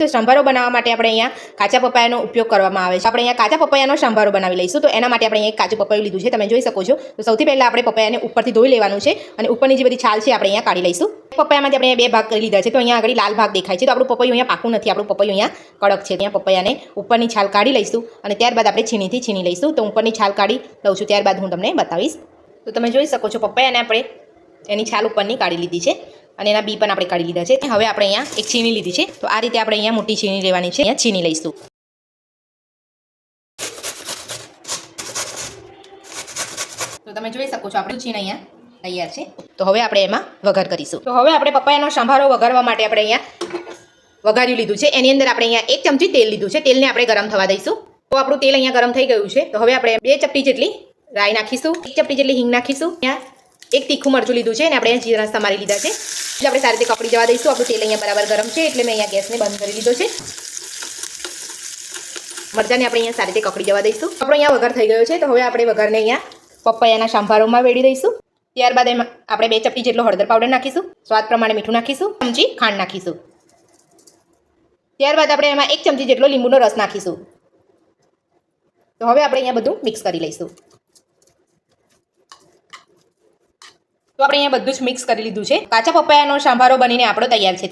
તો સંભારો બનાવવા માટે આપણે અહીંયા કાચા પપૈયાનો ઉપયોગ કરવામાં આવે છે। આપણે અહીંયા કાચા પપૈયાનો સંભારો બનાવી લઈશું। તો એના માટે આપણે અહીંયા કાચું પપૈયું લીધું છે, તમે જોઈ શકો છો। તો સૌથી પહેલાં આપણે પપૈયાને ઉપરથી ધોઈ લેવાનું છે અને ઉપરની જે બધી છાલ છે આપણે અહીંયા કાઢી લઈશું। પપૈયામાંથી આપણે બે ભાગ કરી લીધા છે। તો અહીંયા આગળ લાલ ભાગ દેખાય છે, તો આપણું પપૈયું અહીંયા પાકું નથી, આપણું પપૈયું અહીંયા કડક છે। ત્યાં પપૈયાને ઉપરની છાલ કાઢી લઈશું અને ત્યારબાદ આપણે છીણીથી છીણી લઈશું। તો ઉપરની છાલ કાઢી લઉં છું, ત્યારબાદ હું તમને બતાવીશ। તો તમે જોઈ શકો છો પપૈયાને આપણે એની છાલ ઉપરની કાઢી લીધી છે અને એના બી પણ આપણે કાઢી લીધા છે। હવે આપણે અહીંયા એક છીણી લીધી છે, તો આ રીતે આપણે અહીંયા મોટી છીણી લેવાની છે, અહીંયા છીણી લઈશું। તો તમે જોઈ શકો છો આપણું છીણ અહીંયા તૈયાર છે। તો હવે આપણે એમાં વઘાર કરીશું। તો હવે આપણે પપૈયાનો સંભારો વઘારવા માટે આપણે અહીંયા વઘાર્યું લીધું છે। એની અંદર આપણે અહીંયા 1 ચમચી તેલ લીધું છે, તેલને આપણે ગરમ થવા દઈશું। તો આપણું તેલ અહીંયા ગરમ થઈ ગયું છે। તો હવે આપણે 2 ચપટી જેટલી રાઈ નાખીશું, 1 ચપટી જેટલી હિંગ નાખીશું, અહીંયા 1 તીખું મરચું લીધું છે અને આપણે અહીંયા જીરા સમારી લીધા છે। આપણે સારી રીતે કપડી જવા દઈશું। આપણું તેલ અહીંયા બરાબર ગરમ છે એટલે મેં અહીંયા ગેસને બંધ કરી લીધો છે। મરચાંને આપણે અહીંયા સારી રીતે કકડી જવા દઈશું। આપણો અહીંયા વઘાર થઈ ગયો છે। તો હવે આપણે વઘારને અહીંયા પપૈયાના સંભારોમાં વેડી દઈશું। ત્યારબાદ એમાં આપણે 2 ચપટી જેટલો હળદર પાવડર નાખીશું, સ્વાદ પ્રમાણે મીઠું નાખીશું, ચમચી ખાંડ નાખીશું। ત્યારબાદ આપણે એમાં 1 ચમચી જેટલો લીંબુનો રસ નાખીશું। તો હવે આપણે અહીંયા બધું મિક્સ કરી લઈશું। તો આપણે અહીંયા બધું જ મિક્સ કરી લીધું છે। કાચા પપૈયાનો સંભારો બનીને આપણો તૈયાર છે।